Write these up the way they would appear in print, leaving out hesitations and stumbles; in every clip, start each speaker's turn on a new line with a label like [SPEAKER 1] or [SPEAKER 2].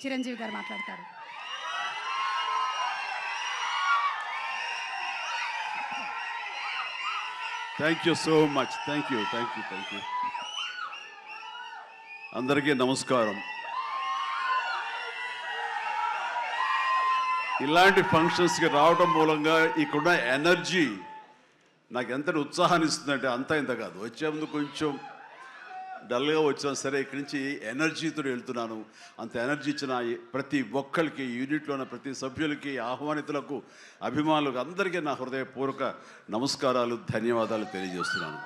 [SPEAKER 1] చిరంజీవి గారు మాట్లాడతారు.
[SPEAKER 2] Thank you so much. Thank you. అందరికీ నమస్కారం. ఇలాంటి ఫంక్షన్స్కి రావడం మూలంగా ఇక్కడున్న ఎనర్జీ నాకు ఎంత ఉత్సాహాన్ని ఇస్తుందంటే అంత ఇంత కాదు. వచ్చే ముందు కొంచెం డల్గా వచ్చినా సరే ఇక్కడి నుంచి ఎనర్జీతో వెళ్తున్నాను. అంత ఎనర్జీ ఇచ్చిన ప్రతి ఒక్కరికి, యూనిట్లో ఉన్న ప్రతి సభ్యులకి, ఆహ్వానితులకు, అభిమానులకు అందరికీ నా హృదయపూర్వక నమస్కారాలు, ధన్యవాదాలు తెలియజేస్తున్నాను.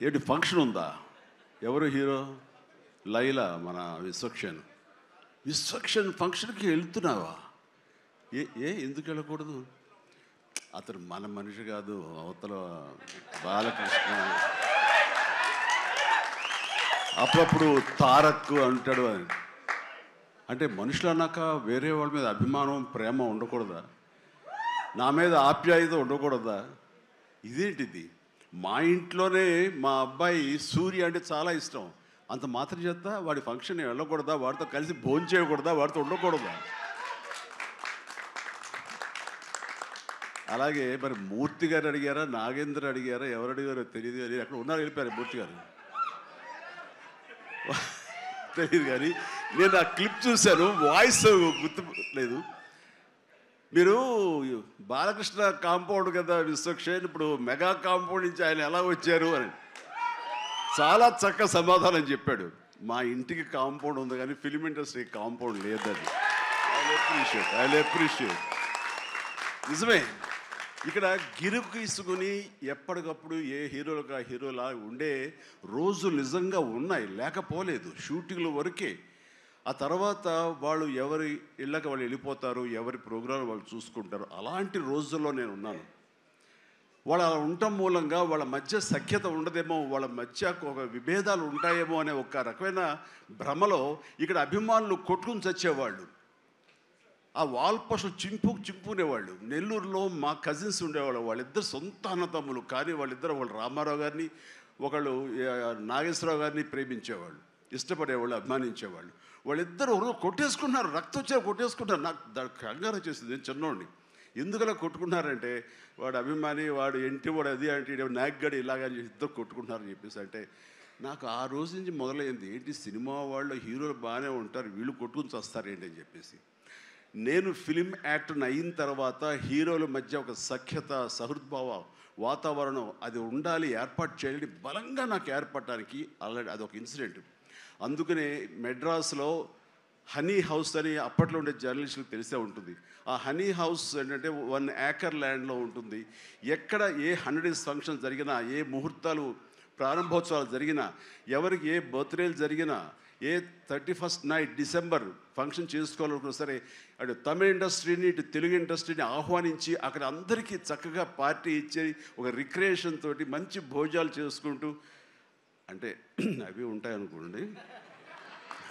[SPEAKER 2] ఏంటి ఫంక్షన్ ఉందా? ఎవరు హీరో? లైలా, మన విశ్వక్షన్ ఫంక్షన్కి వెళ్తున్నావా? ఎందుకు వెళ్ళకూడదు? అతను మన మనిషి కాదు, అవతల బాలకృష్ణ. అప్పుడప్పుడు తారక్ అంటాడు అని. అంటే మనుషులు అన్నాక వేరే వాళ్ళ మీద అభిమానం, ప్రేమ ఉండకూడదా? నా మీద ఆప్యాయత ఉండకూడదా? ఇదేంటిది? మా ఇంట్లోనే మా అబ్బాయి సూర్య అంటే చాలా ఇష్టం. అంత మాత్రం చేత వాడి ఫంక్షన్ వెళ్ళకూడదా? వాడితో కలిసి భోజనం చేయకూడదా? వాడితో ఉండకూడదా? అలాగే మరి మూర్తి గారు అడిగారా, నాగేంద్ర అడిగారా, ఎవరు అడిగారో తెలియదు కానీ అక్కడ ఉన్నారు, వెళ్ళిపోయారు మూర్తి గారు తెలియదు. కానీ నేను ఆ క్లిప్ చూశాను, వాయిస్ గుర్తు లేదు. మీరు బాలకృష్ణ కాంపౌండ్ కదా విశ్వక్సేన్, ఇప్పుడు మెగా కాంపౌండ్ నుంచి ఆయన ఎలా వచ్చారు అని చాలా చక్కగా సమాధానం చెప్పాడు. మా ఇంటికి కాంపౌండ్ ఉంది కానీ ఫిలిం ఇండస్ట్రీ కాంపౌండ్ లేదని. I appreciate. నిజమే, ఇక్కడ గిరుకు తీసుకుని ఎప్పటికప్పుడు ఏ హీరోలకు ఆ హీరోలా ఉండే రోజులు నిజంగా ఉన్నాయి, లేకపోలేదు. షూటింగ్ల వరకే. ఆ తర్వాత వాళ్ళు ఎవరి ఇళ్ళకి వాళ్ళు వెళ్ళిపోతారు, ఎవరి ప్రోగ్రాం వాళ్ళు చూసుకుంటారు. అలాంటి రోజుల్లో నేను ఉన్నాను. వాళ్ళు అలా ఉండటం మూలంగా వాళ్ళ మధ్య సఖ్యత ఉండదేమో, వాళ్ళ మధ్య ఒక విభేదాలు ఉంటాయేమో అనే ఒక రకమైన భ్రమలో ఇక్కడ అభిమానులు కొట్టుకుని చచ్చేవాళ్ళు. ఆ వాల్ పోస్టులు చింపుకునేవాళ్ళు. నెల్లూరులో మా కజిన్స్ ఉండేవాళ్ళు, వాళ్ళిద్దరు సొంత అన్నతమ్ములు. కానీ వాళ్ళిద్దరు, వాళ్ళు రామారావు గారిని, ఒకళ్ళు నాగేశ్వరరావు గారిని ప్రేమించేవాళ్ళు, ఇష్టపడేవాళ్ళు, అభిమానించేవాళ్ళు. వాళ్ళిద్దరు కొట్టేసుకున్నారు, రక్తం వచ్చే కొట్టేసుకుంటారు. నాకు దానికి కంగారు వచ్చేసింది. నేను చిన్నోడిని. ఎందుకలా కొట్టుకున్నారంటే వాడు అభిమాని, వాడు ఎంటి, వాడు అది అంటే నాగ్గడి ఇలాగని ఇద్దరు కొట్టుకుంటున్నారని చెప్పేసి. అంటే నాకు ఆ రోజు నుంచి మొదలైంది, ఏంటి సినిమా వాళ్ళు హీరోలు బాగానే ఉంటారు, వీళ్ళు కొట్టుకుని చస్తారేంటి అని చెప్పేసి. నేను ఫిలిం యాక్టర్ని అయిన తర్వాత హీరోల మధ్య ఒక సఖ్యత, సహృద్భావ వాతావరణం అది ఉండాలి, ఏర్పాటు చేయాలని బలంగా నాకు ఏర్పడటానికి ఆల్రెడీ అదొక ఇన్సిడెంట్. అందుకనే మెడ్రాస్లో హనీ హౌస్ అని అప్పట్లో ఉండే జర్నలిస్టులకు తెలిసే ఉంటుంది. ఆ హనీ హౌస్ ఏంటంటే 1 acre ల్యాండ్లో ఉంటుంది. ఎక్కడ ఏ 100 days ఫంక్షన్ జరిగినా, ఏ ముహూర్తాలు ప్రారంభోత్సవాలు జరిగినా, ఎవరికి ఏ బర్త్డేలు జరిగినా, ఏ 31st night డిసెంబర్ ఫంక్షన్ చేసుకోవాలనుకున్నా సరే అటు తమిళ ఇండస్ట్రీని, ఇటు తెలుగు ఇండస్ట్రీని ఆహ్వానించి అక్కడ అందరికీ చక్కగా పార్టీ ఇచ్చి ఒక రిక్రియేషన్ తోటి మంచి భోజనాలు చేసుకుంటూ, అంటే అవి ఉంటాయనుకోండి,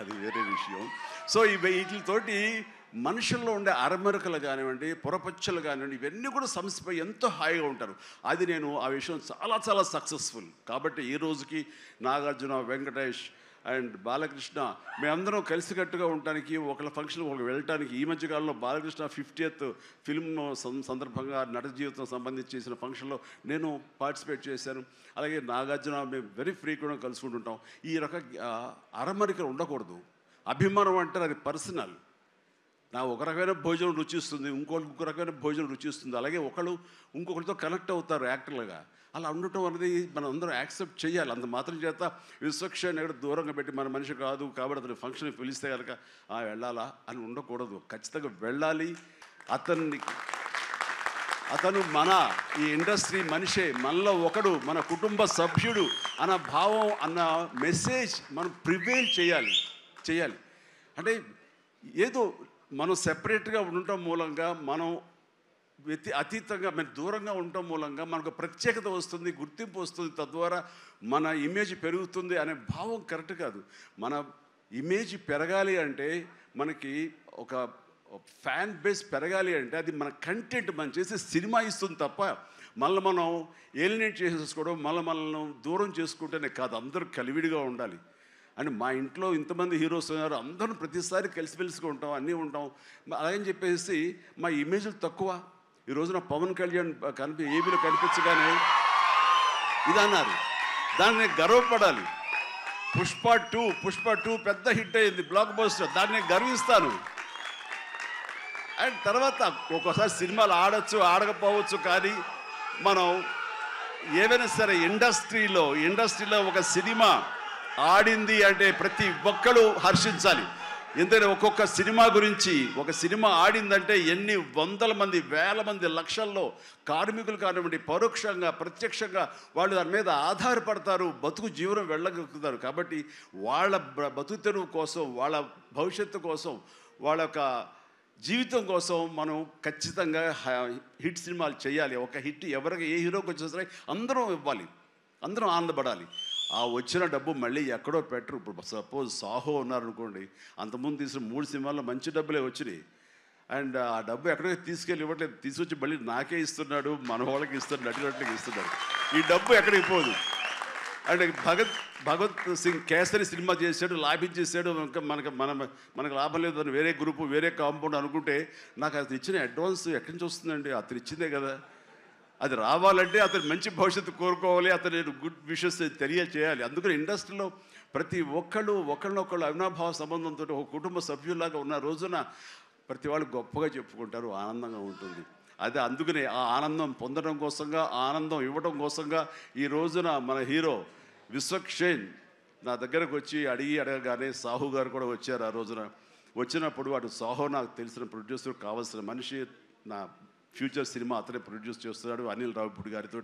[SPEAKER 2] అది వేరే విషయం. సో వీటితోటి మనుషుల్లో ఉండే అరమరకలు కానివ్వండి, పొరపచ్చలు కానివ్వండి, ఇవన్నీ కూడా సమసిపోయి ఎంతో హాయిగా ఉంటారు. అది నేను ఆ విషయం చాలా చాలా సక్సెస్ఫుల్. కాబట్టి ఈ రోజుకి నాగార్జున, వెంకటేష్ అండ్ బాలకృష్ణ మేమందరం కలిసికట్టుగా ఉండటానికి, ఒకళ్ళ ఫంక్షన్ ఒకళ్ళు వెళ్ళటానికి, ఈ మధ్యకాలంలో బాలకృష్ణ 50th ఫిల్మ్ సందర్భంగా నట జీవితం సంబంధించి చేసిన ఫంక్షన్లో నేను పార్టిసిపేట్ చేశాను. అలాగే నాగార్జున మేము వెరీ ఫ్రీక్వెంట్గా కలుసుకుంటుంటాం. ఈ అరమరికలు ఉండకూడదు. అభిమానం అంటే అది పర్సనల్. నా ఒక రకమైన భోజనం రుచిస్తుంది, ఇంకొక రకమైన భోజనం రుచిస్తుంది. అలాగే ఇంకొకరితో కనెక్ట్ అవుతారు యాక్టర్లుగా. అలా ఉండటం అనేది మనం అందరం యాక్సెప్ట్ చేయాలి. అంత మాత్రం చేత విశ్వక్సేన్ ఎక్కడ దూరంగా పెట్టి మన మనిషి కాదు కాబట్టి అతని ఫంక్షన్కి పిలిస్తే కనుక వెళ్ళాలా అని ఉండకూడదు. ఖచ్చితంగా వెళ్ళాలి. అతను మన ఈ ఇండస్ట్రీ మనిషే, మనలో ఒకడు, మన కుటుంబ సభ్యుడు అన్న భావం, అన్న మెసేజ్ మనం ప్రివేల్ చేయాలి. అంటే ఏదో మనం సెపరేట్గా ఉండటం మూలంగా, మనం అతీతంగా మనం దూరంగా ఉండటం మూలంగా మనకు ప్రత్యేకత వస్తుంది, గుర్తింపు వస్తుంది, తద్వారా మన ఇమేజ్ పెరుగుతుంది అనే భావం కరెక్ట్ కాదు. మన ఇమేజ్ పెరగాలి అంటే, మనకి ఒక ఫ్యాన్ బేస్ పెరగాలి అంటే అది మన కంటెంట్, మనం చేసే సినిమా ఇస్తుంది తప్ప మళ్ళీ మనం ఏలినేట్ చేసేసుకోవడం, మనల్ని దూరం చేసుకుంటేనే కాదు, అందరూ కలివిడిగా ఉండాలి. అండ్ మా ఇంట్లో ఇంతమంది హీరోస్ ఉన్నారు, అందరూ ప్రతిసారి కలిసిమెలిసిగా ఉంటాం, అన్నీ ఉంటాం. అలాగని చెప్పేసి మా ఇమేజ్లు తక్కువ. ఈ రోజున పవన్ కళ్యాణ్ ఏబీలో కనిపించగానే ఇది అన్నారు, దాన్ని గర్వపడాలి. పుష్ప టూ పెద్ద హిట్ అయింది, బ్లాక్ బస్టర్, దాన్ని గర్విస్తాను. అండ్ తర్వాత ఒక్కోసారి సినిమాలు ఆడచ్చు ఆడకపోవచ్చు, కానీ మనం ఏవైనా సరే ఇండస్ట్రీలో ఒక సినిమా ఆడింది అంటే ప్రతి ఒక్కరు హర్షించాలి. ఎందుకంటే ఒక్కొక్క సినిమా గురించి, ఒక సినిమా ఆడిందంటే ఎన్ని వందల మంది, వేల మంది, లక్షల్లో కార్మికులు కానివ్వండి, పరోక్షంగా ప్రత్యక్షంగా వాళ్ళు దాని మీద ఆధారపడతారు, బతుకు జీవనం వెళ్ళగలుగుతారు. కాబట్టి వాళ్ళ బతుకు తెరువు కోసం, వాళ్ళ భవిష్యత్తు కోసం, వాళ్ళ యొక్క జీవితం కోసం మనం ఖచ్చితంగా హిట్ సినిమాలు చేయాలి. ఒక హిట్ ఎవరికి ఏ హీరోకి వచ్చినా సరే అందరం ఇవ్వాలి, అందరం ఆనందపడాలి. ఆ వచ్చిన డబ్బు మళ్ళీ ఎక్కడో పెట్టరు. ఇప్పుడు సపోజ్ సాహో ఉన్నారనుకోండి, అంతకుముందు తీసిన 3 సినిమాల్లో మంచి డబ్బులే వచ్చినాయి. అండ్ ఆ డబ్బు ఎక్కడో తీసుకెళ్ళి ఇవ్వట్లేదు, తీసుకొచ్చి మళ్ళీ నాకే ఇస్తున్నాడు, మన వాళ్ళకి ఇస్తున్నాడు, నటినట్లకి ఇస్తున్నాడు. ఈ డబ్బు ఎక్కడికి పోదు. అండ్ భగత్ సింగ్ కేసరి సినిమా చేశాడు, లాభించేసాడు, ఇంకా మనకు లాభం లేదు అని వేరే గ్రూపు, వేరే కాంపౌండ్ అనుకుంటే, నాకు అతను ఇచ్చిన అడ్వాన్స్ ఎక్కడి నుంచి వస్తుందండి? అతను ఇచ్చిందే కదా. అది రావాలంటే అతను మంచి భవిష్యత్తు కోరుకోవాలి, అతను గుడ్ విషెస్ తెలియచేయాలి. అందుకని ఇండస్ట్రీలో ప్రతి ఒక్కళ్ళు ఒకళ్ళనొకళ్ళు అవినాభావ సంబంధంతో ఒక కుటుంబ సభ్యుల్లాగా ఉన్న రోజున ప్రతి వాళ్ళు గొప్పగా చెప్పుకుంటారు, ఆనందంగా ఉంటుంది. అదే అందుకనే ఆ ఆనందం పొందడం కోసంగా, ఆనందం ఇవ్వడం కోసంగా ఈ రోజున మన హీరో విశ్వక్షేణ్ నా దగ్గరకు వచ్చి అడగగానే సాహు గారు కూడా వచ్చారు. ఆ రోజున వచ్చినప్పుడు అటు సాహు నాకు తెలిసిన ప్రొడ్యూసర్, కావాల్సిన మనిషి, నా ఫ్యూచర్ సినిమా అతనే ప్రొడ్యూస్ చేస్తున్నాడు అనిల్ రావిపూడి గారితో.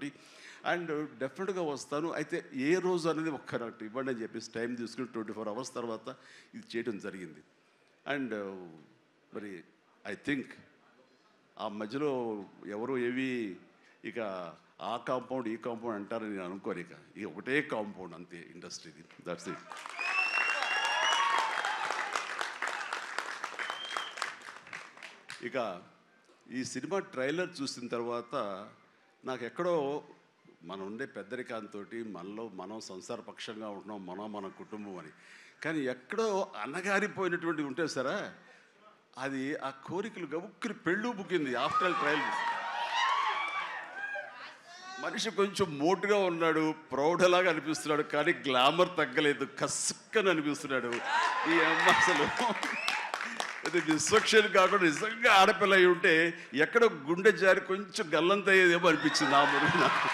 [SPEAKER 2] అండ్ డెఫినెట్గా వస్తాను, అయితే ఏ రోజు అనేది ఒక్కటి ఇవ్వండి అని చెప్పేసి టైం తీసుకుని 24 hours తర్వాత ఇది చేయడం జరిగింది. అండ్ మరి ఐ థింక్ ఆ మధ్యలో ఎవరు ఏవి ఇక ఆ కాంపౌండ్ ఈ కాంపౌండ్ అంటారని నేను అనుకోను. ఇక ఒకటే కాంపౌండ్ అంతే ఇండస్ట్రీది, దట్స్ ఇట్. ఇక ఈ సినిమా ట్రైలర్ చూసిన తర్వాత నాకు ఎక్కడో మనం ఉండే పెద్దరికాంతో మనం సంసార పక్షంగా ఉంటున్నాం, మన కుటుంబం అని, కానీ ఎక్కడో అన్నగారిపోయినటువంటి ఉంటే సరే అది ఆ కోరికలు గబుక్కుని పెళ్ళు బుక్కింది. ఆఫ్టర్ ట్రైలర్ మనిషి కొంచెం మోటుగా ఉన్నాడు, ప్రౌఢలాగా అనిపిస్తున్నాడు, కానీ గ్లామర్ తగ్గలేదు, కసుక్కని అనిపిస్తున్నాడు. ఈ అమ్మ అసలు అది విశ్వక్షేణ్ కాకుండా నిజంగా ఆడపిల్ల అయి ఉంటే ఎక్కడో గుండె జారి కొంచెం గల్లంత అయ్యేదేమో అనిపించింది ఆ మురుగు నాకు.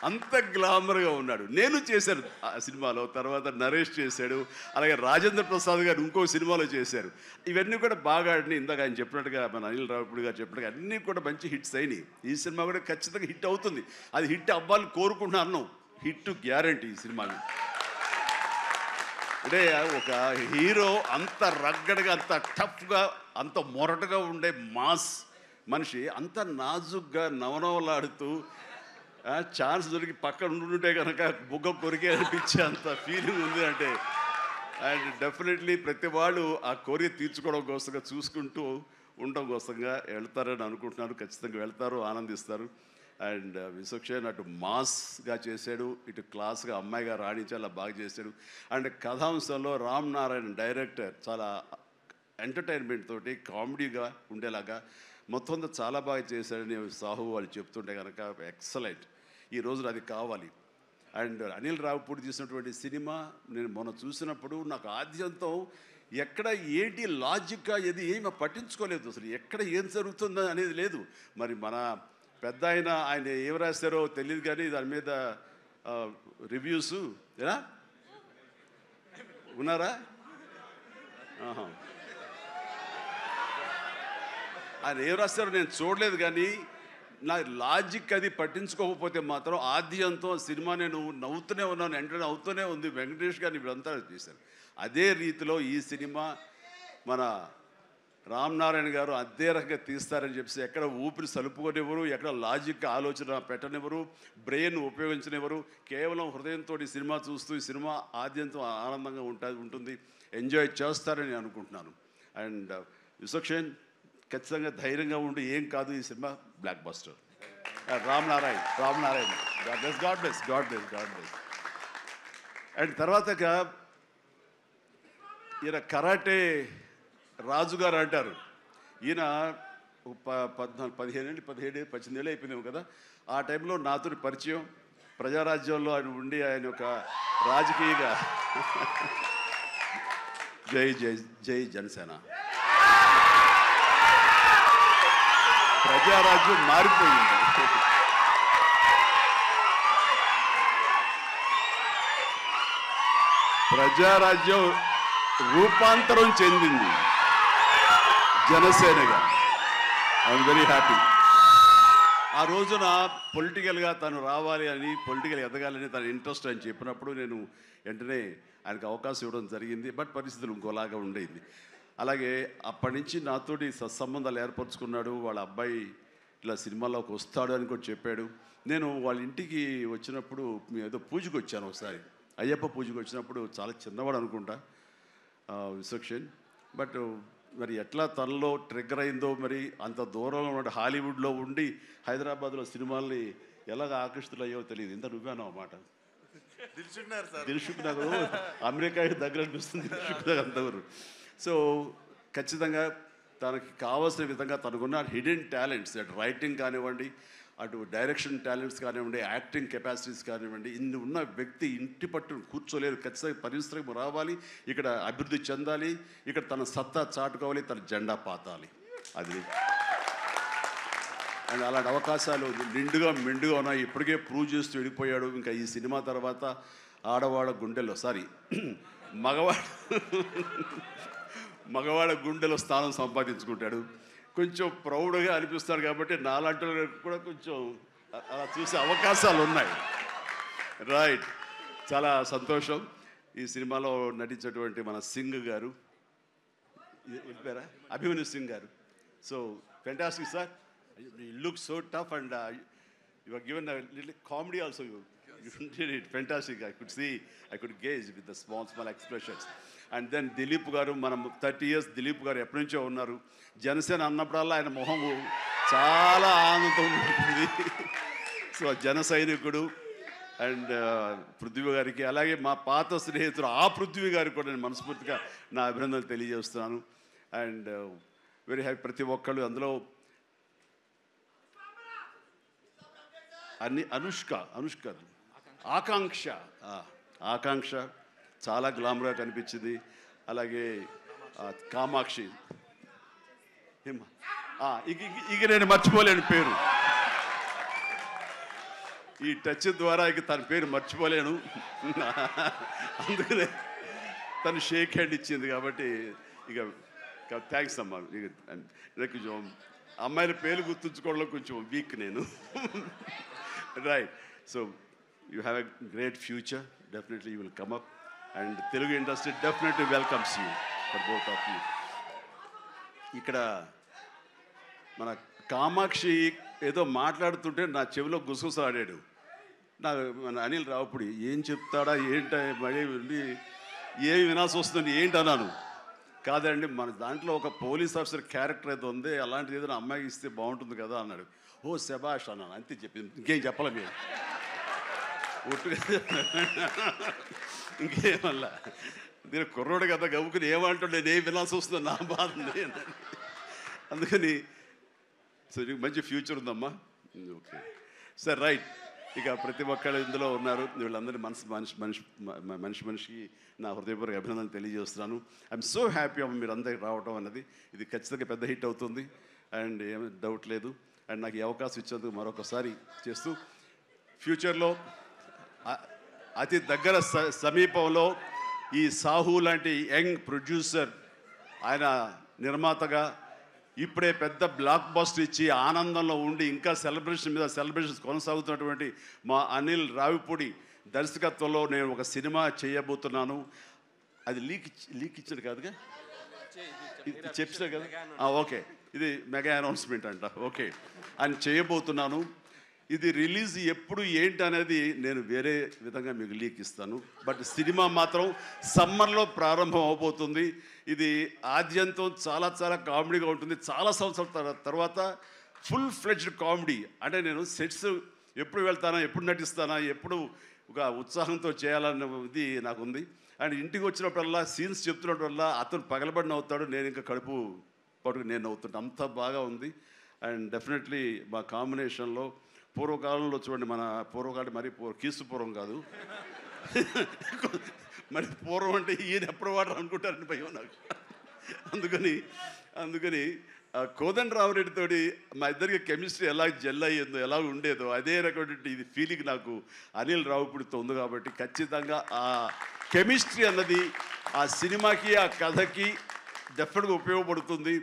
[SPEAKER 2] అంత గ్లామర్గా ఉన్నాడు. నేను చేశాను ఆ సినిమాలో, తర్వాత నరేష్ చేశాడు, అలాగే రాజేంద్ర ప్రసాద్ గారు ఇంకో సినిమాలో చేశారు. ఇవన్నీ కూడా బాగా ఆడినాయి. ఇందాక ఆయన చెప్పినట్టుగా, మన అనిల్ రావిపూడి గారు చెప్పినట్టుగా అన్నీ కూడా మంచి హిట్స్ అయినాయి. ఈ సినిమా కూడా ఖచ్చితంగా హిట్ అవుతుంది. అది హిట్ అవ్వాలని కోరుకుంటున్నాను. హిట్ గ్యారంటీ ఈ సినిమాని. అంటే ఒక హీరో అంత రగ్గడగా, అంత టఫ్గా, అంత మొరటగా ఉండే మాస్ మనిషి అంత నాజుగ్గా నవనవలాడుతూ ఛాన్స్ దొరికి పక్కన ఉండుంటే కనుక బుగ్గ కొరికే అనిపించే అంత ఫీలింగ్ ఉంది. అంటే అండ్ డెఫినెట్లీ ప్రతి వాళ్ళు ఆ కోరిక తీర్చుకోవడం కోసంగా, చూసుకుంటూ ఉండడం కోసంగా వెళ్తారని అనుకుంటున్నారు. ఖచ్చితంగా వెళ్తారు, ఆనందిస్తారు. అండ్ విశ్వక్షేణ్ అటు మాస్గా చేశాడు, ఇటు క్లాస్గా అమ్మాయిగా రాణించేలా బాగా చేశాడు. అండ్ కథాంశంలో రామ్ నారాయణ డైరెక్టర్ చాలా ఎంటర్టైన్మెంట్ తోటి కామెడీగా ఉండేలాగా మొత్తం చాలా బాగా చేశాడని సాహు వాళ్ళు చెప్తుంటే కనుక ఎక్సలెంట్. ఈ రోజున అది కావాలి. అండ్ అనిల్ రావిపూడి తీసినటువంటి సినిమా నేను మొన్న చూసినప్పుడు నాకు ఆద్యంతం ఎక్కడ ఏంటి లాజిక్గా ఏమి పట్టించుకోలేదు. అసలు ఎక్కడ ఏం జరుగుతుందో అనేది లేదు. మరి మన పెద్ద ఆయన ఏం రాశారో తెలియదు, కానీ దాని మీద రివ్యూస్ ఎలా ఉన్నారా? ఆయన ఏం రాస్తారో నేను చూడలేదు, కానీ నా లాజిక్ అది పట్టించుకోకపోతే మాత్రం ఆద్యంతో సినిమా నేను నవ్వుతూనే ఉన్నాను, ఎంటర్టైన్ అవుతూనే ఉంది. వెంకటేష్ గారిని వీళ్ళంతా చేశారు. అదే రీతిలో ఈ సినిమా మన రామ్ నారాయణ గారు అదే రకంగా తీస్తారని చెప్పేసి ఎక్కడ ఊపిరి సలుపుకొనివ్వరు, ఎక్కడ లాజిక్ ఆలోచన పెట్టనివ్వరు, బ్రెయిన్ ఉపయోగించనివ్వరు. కేవలం హృదయంతో ఈ సినిమా చూస్తూ ఈ సినిమా ఆద్యంతో ఆనందంగా ఉంటుంది, ఎంజాయ్ చేస్తారని అనుకుంటున్నాను. అండ్ విశ్వక్షేణ్ ఖచ్చితంగా ధైర్యంగా ఉండి, ఏం కాదు, ఈ cinema block buster. Ram Narayan God bless. And తర్వాత ఈయన కరాటే రాజుగారు అంటారు. ఈయన 17 అయిపోయినాము కదా. ఆ టైంలో నాతో పరిచయం, ప్రజారాజ్యంలో ఆయన ఉండి ఆయన ఒక రాజకీయగా జై జై జై జనసేన, ప్రజారాజ్యం మారిపోయింది. ప్రజారాజ్యం రూపాంతరం చెందింది జనసేనగా. I'm very happy. ఆ రోజున పొలిటికల్గా తను రావాలి అని, పొలిటికల్ ఎదగాలని తన ఇంట్రెస్ట్ అని చెప్పినప్పుడు నేను వెంటనే ఆయనకు అవకాశం ఇవ్వడం జరిగింది. బట్ పరిస్థితులు ఇంకోలాగా ఉండేది. అలాగే అప్పటి నుంచి నాతోటి సత్సంబంధాలు ఏర్పరచుకున్నాడు. వాళ్ళ అబ్బాయి ఇట్లా సినిమాలోకి వస్తాడు అని కూడా చెప్పాడు. నేను వాళ్ళ ఇంటికి వచ్చినప్పుడు ఏదో పూజకు వచ్చాను ఒకసారి, అయ్యప్ప పూజకు వచ్చినప్పుడు. చాలా చిన్నవాడు అనుకుంటా విశ్వక్సేన్. బట్ మరి ఎట్లా తనలో ట్రిగ్గర్ అయిందో, మరి అంత దూరంలో ఉన్న హాలీవుడ్లో ఉండి హైదరాబాద్లో సినిమాల్ని ఎలాగ ఆకర్షితులయ్యో తెలియదు. ఇంత నువ్వేనో అన్నమాట. దిల్షుక్ నగర్ అమెరికా దగ్గర అనిపిస్తుంది, దిల్షుక్ నగర్ అంతవరకు. సో ఖచ్చితంగా తనకి కావాల్సిన విధంగా తనకున్న హిడెన్ టాలెంట్స్, అటు రైటింగ్ కానివ్వండి, అటు డైరెక్షన్ టాలెంట్స్ కానివ్వండి, యాక్టింగ్ కెపాసిటీస్ కానివ్వండి, ఇన్ని ఉన్న వ్యక్తి ఇంటి పట్టును కూర్చోలేరు. ఖచ్చితంగా పరిశ్రమ రావాలి, ఇక్కడ అభివృద్ధి చెందాలి, ఇక్కడ తన సత్తా చాటుకోవాలి, తన జెండా పాతాలి. అది అండ్ అలాంటి అవకాశాలు నిండుగా మెండుగా ఉన్నాయి. ఇప్పటికే ప్రూవ్ చేస్తూ వెళ్ళిపోయాడు. ఇంకా ఈ సినిమా తర్వాత ఆడవాళ్ళ గుండెల్లో మగవాళ్ళ గుండెలో స్థానం సంపాదించుకుంటాడు. కొంచెం ప్రౌడ్గా అనిపిస్తాడు. కాబట్టి నాలాంటి కూడా కొంచెం అలా చూసే అవకాశాలు ఉన్నాయి. రైట్, చాలా సంతోషం. ఈ సినిమాలో నటించినటువంటి మన సింగ్ గారు, వెళ్ళిపోయారా, అభిమన్యు సింగ్ గారు. So fantastic sir, you look so tough and you were given a little comedy also. You did it fantastic. I could gauge with the small expressions. And then Dilip గారు, మనం 30 years దిలీప్ గారు ఎప్పటి నుంచో ఉన్నారు. జనసేన అన్నప్పుడల్లా ఆయన మొహం చాలా ఆనందం ఉంటుంది. సో జన సైనికుడు. అండ్ పృథ్వీ గారికి, అలాగే మా పాత స్నేహితుడు ఆ పృథ్వీ గారికి కూడా నేను మనస్ఫూర్తిగా నా అభినందనలు తెలియజేస్తున్నాను. And very happy. ప్రతి ఒక్కళ్ళు అందులో అనుష్క ఆకాంక్ష చాలా గ్లామర్గా కనిపించింది. అలాగే కామాక్షి, ఇక నేను మర్చిపోలేని పేరు, ఈ టచ్ ద్వారా ఇక తన పేరు మర్చిపోలేను. అందుకనే తను షేక్ హ్యాండ్ ఇచ్చింది. కాబట్టి ఇక థ్యాంక్స్ అమ్మా. కొంచెం అమ్మాయిల పేరు గుర్తుంచుకోవడంలో కొంచెం వీక్ నేను. Right. So you have a great future. Definitely you will come up. And Telugu industry definitely welcomes you for both of you. ఇక్కడ మన కామాక్షి ఏదో మాట్లాడుతుంటే నా చెవిలో గుసగుసలాడాడు. మన అనిల్ రావుపూడి ఏం చెప్తాడా ఏంటి, మళ్ళీ ఏమి వినాల్సి వస్తుంది ఏంటి అన్నాను. కాదండి, మన దాంట్లో ఒక పోలీస్ ఆఫీసర్ క్యారెక్టర్ ఏదో ఉంది, అలాంటిది ఏదైనా అమ్మాయికి ఇస్తే బాగుంటుంది కదా అన్నాడు. ఓ శభాష్ అన్నాను, అంతే చెప్పింది. ఇంకేం చెప్పాలి మీరు, ఇంకేమల్లా నేను కుర్రోడు కదా గబుకుని ఏమంటుండే నేను వినాల్సి వస్తుంది, నా బాధ. అందుకని సో నీకు మంచి ఫ్యూచర్ ఉందమ్మా. Okay sir, right. ఇక ప్రతి ఒక్కళ్ళు ఇందులో ఉన్నారు. వీళ్ళందరినీ మనిషికి నా హృదయపూర్వక అభినందనలు తెలియజేస్తున్నాను. ఐఎమ్ సో హ్యాపీ అమ్మ మీరు అందరికి రావటం అన్నది. ఇది ఖచ్చితంగా పెద్ద హిట్ అవుతుంది అండ్ ఏమీ డౌట్ లేదు. అండ్ నాకు ఈ అవకాశం ఇచ్చేందుకు మరొకసారి చేస్తూ, ఫ్యూచర్లో అతి దగ్గర సమీపంలో ఈ సాహు లాంటి యంగ్ ప్రొడ్యూసర్, ఆయన నిర్మాతగా ఇప్పుడే పెద్ద బ్లాక్ బస్టర్ ఇచ్చి ఆనందంలో ఉండి ఇంకా సెలబ్రేషన్స్ కొనసాగుతున్నటువంటి మా అనిల్ రావిపూడి దర్శకత్వంలో నేను ఒక సినిమా చేయబోతున్నాను. అది లీక్ ఇచ్చాడు కాదుగా, చెప్పాడు కదా. ఓకే, ఇది మెగా అనౌన్స్మెంట్ అంట. ఓకే, అని చేయబోతున్నాను. ఇది రిలీజ్ ఎప్పుడు ఏంటి అనేది నేను వేరే విధంగా మీకు లీక్ ఇస్తాను. బట్ సినిమా మాత్రం సమ్మర్లో ప్రారంభం అవబోతుంది. ఇది ఆద్యంతం చాలా చాలా కామెడీగా ఉంటుంది. చాలా సంవత్సరాల తర్వాత ఫుల్ ఫ్లెడ్జ్డ్ కామెడీ. అంటే నేను సెట్స్ ఎప్పుడు వెళ్తానా, ఎప్పుడు నటిస్తానా, ఎప్పుడు ఒక ఉత్సాహంతో చేయాలన్న ఇది నాకు ఉంది. అండ్ ఇంటికి వచ్చినప్పుడల్లా సీన్స్ చెప్తున్నప్పుడల్లా అతను పగలబడి నవ్వుతాడు, నేను ఇంకా కడుపు పట్టుకు నేను నవ్వుతుంటాను. అంత బాగా ఉంది. అండ్ డెఫినెట్లీ మా కాంబినేషన్లో పూర్వకాలంలో చూడండి, మన పూర్వకాలం మరి కీసు పూర్వం కాదు, మరి పూర్వం అంటే ఈయన ఎప్పుడు వాడరు అనుకుంటారని భయం నాకు. అందుకని కోదండరామరెడ్డితోటి మా ఇద్దరికి కెమిస్ట్రీ ఎలా జెల్ అయ్యేదో, ఎలా ఉండేదో అదే రకమైనటువంటి ఇది ఫీలింగ్ నాకు అనిల్ రావుపూడితో ఉంది. కాబట్టి ఖచ్చితంగా ఆ కెమిస్ట్రీ అన్నది ఆ సినిమాకి, ఆ కథకి డెఫినెట్గా ఉపయోగపడుతుంది.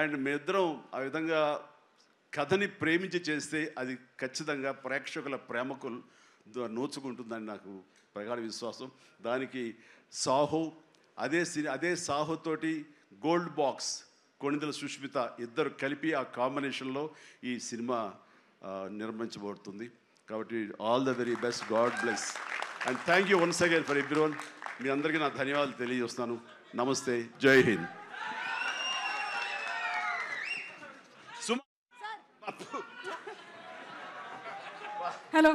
[SPEAKER 2] అండ్ మీ ఇద్దరం ఆ విధంగా కథని ప్రేమించి చేస్తే అది ఖచ్చితంగా ప్రేక్షకుల ప్రేమకు నోచుకుంటుందని నాకు ప్రగాఢ విశ్వాసం. దానికి సాహో, అదే సాహోతోటి గోల్డ్ బాక్స్ కొణిదెల సుష్మిత ఇద్దరు కలిపి ఆ కాంబినేషన్లో ఈ సినిమా నిర్మించబడుతుంది. కాబట్టి all the very best, god bless and thank you once again for everyone. మీ అందరికీ నా ధన్యవాదాలు తెలియజేస్తున్నాను. నమస్తే, జై హింద్.
[SPEAKER 1] Hello,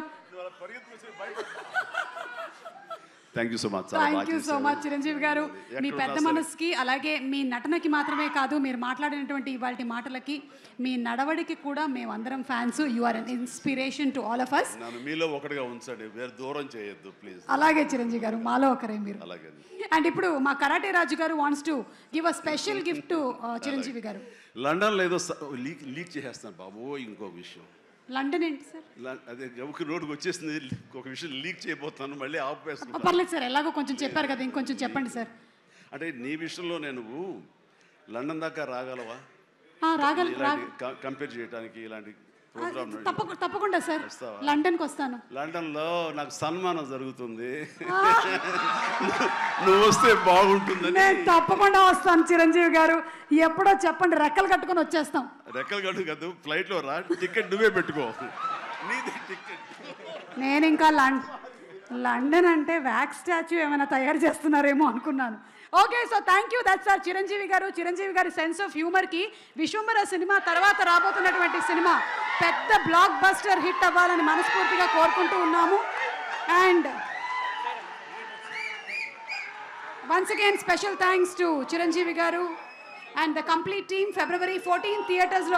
[SPEAKER 2] thank you so much.
[SPEAKER 1] Thank you so much Chiranjeevi garu. మీ పెద్ద మనసుకి, అలాగే మీ నటనకి మాత్రమే కాదు, మీరు మాట్లాడినటువంటి ఇవాళ మాటలకి, మీ నడవడికి కూడా మేమందరం fans. You are an inspiration to all of us.
[SPEAKER 2] నన్ను మీలో ఒకటిగా ఉంచండి, వేరే దూరం చేయొద్దు ప్లీజ్.
[SPEAKER 1] అలాగే చిరంజీవి గారు, మాలో ఒకరే మీరు.
[SPEAKER 2] అలాగే.
[SPEAKER 1] అండ్ ఇప్పుడు మా కరాటే రాజు గారు wants to give a special gift to Chiranjeevi గారు.
[SPEAKER 2] లండన్లో ఏదో లీక్ చేసేస్తాను బాబు. ఇంకొక విషయం,
[SPEAKER 1] లండన్ ఏంటి సార్?
[SPEAKER 2] అదే ఒక రోడ్డుకి వచ్చేసింది, ఒక విషయం లీక్ చేయబోతున్నాను, మళ్ళీ ఆపేస్తాను.
[SPEAKER 1] పర్లేదు సార్, ఎలాగో కొంచెం చెప్పారు కదా, ఇంకొంచెం చెప్పండి సార్.
[SPEAKER 2] అంటే నీ విషయంలో నేను లండన్ దాకా రాగలవా? కంపేర్ చేయడానికి ఇలాంటి ప్రోగ్రామ్?
[SPEAKER 1] తప్పకుండా సార్, లండన్కి వస్తాను.
[SPEAKER 2] లండన్లో నాకు సన్మానం జరుగుతుంది, నువ్వు వస్తే బాగుంటుందని.
[SPEAKER 1] నేను తప్పకుండా వస్తాను చిరంజీవి గారు, ఎప్పుడో చెప్పండి, రెక్కలు కట్టుకొని వచ్చేస్తాం.
[SPEAKER 2] రెక్కలు కట్టు కాదు, ఫ్లైట్లో రా, టికెట్ నువ్వే పెట్టుకో, నీదే టికెట్.
[SPEAKER 1] నేను ఇంకా లండన్ అంటే వ్యాక్స్ స్టాచ్యూ ఏమైనా తయారు చేస్తున్నారేమో అనుకున్నాను. Okay, so thank you, that's sir Chiranjeevi గారు. చిరంజీవి గారి సెన్స్ ఆఫ్ హ్యూమర్కి విశ్వంబర సినిమా తర్వాత రాబోతున్నటువంటి సినిమా పెద్ద బ్లాక్ బస్టర్ హిట్ అవ్వాలని మనస్ఫూర్తిగా కోరుకుంటూ ఉన్నాము. And once again special thanks to Chiranjeevi garu and the complete team. February 14 థియేటర్స్లో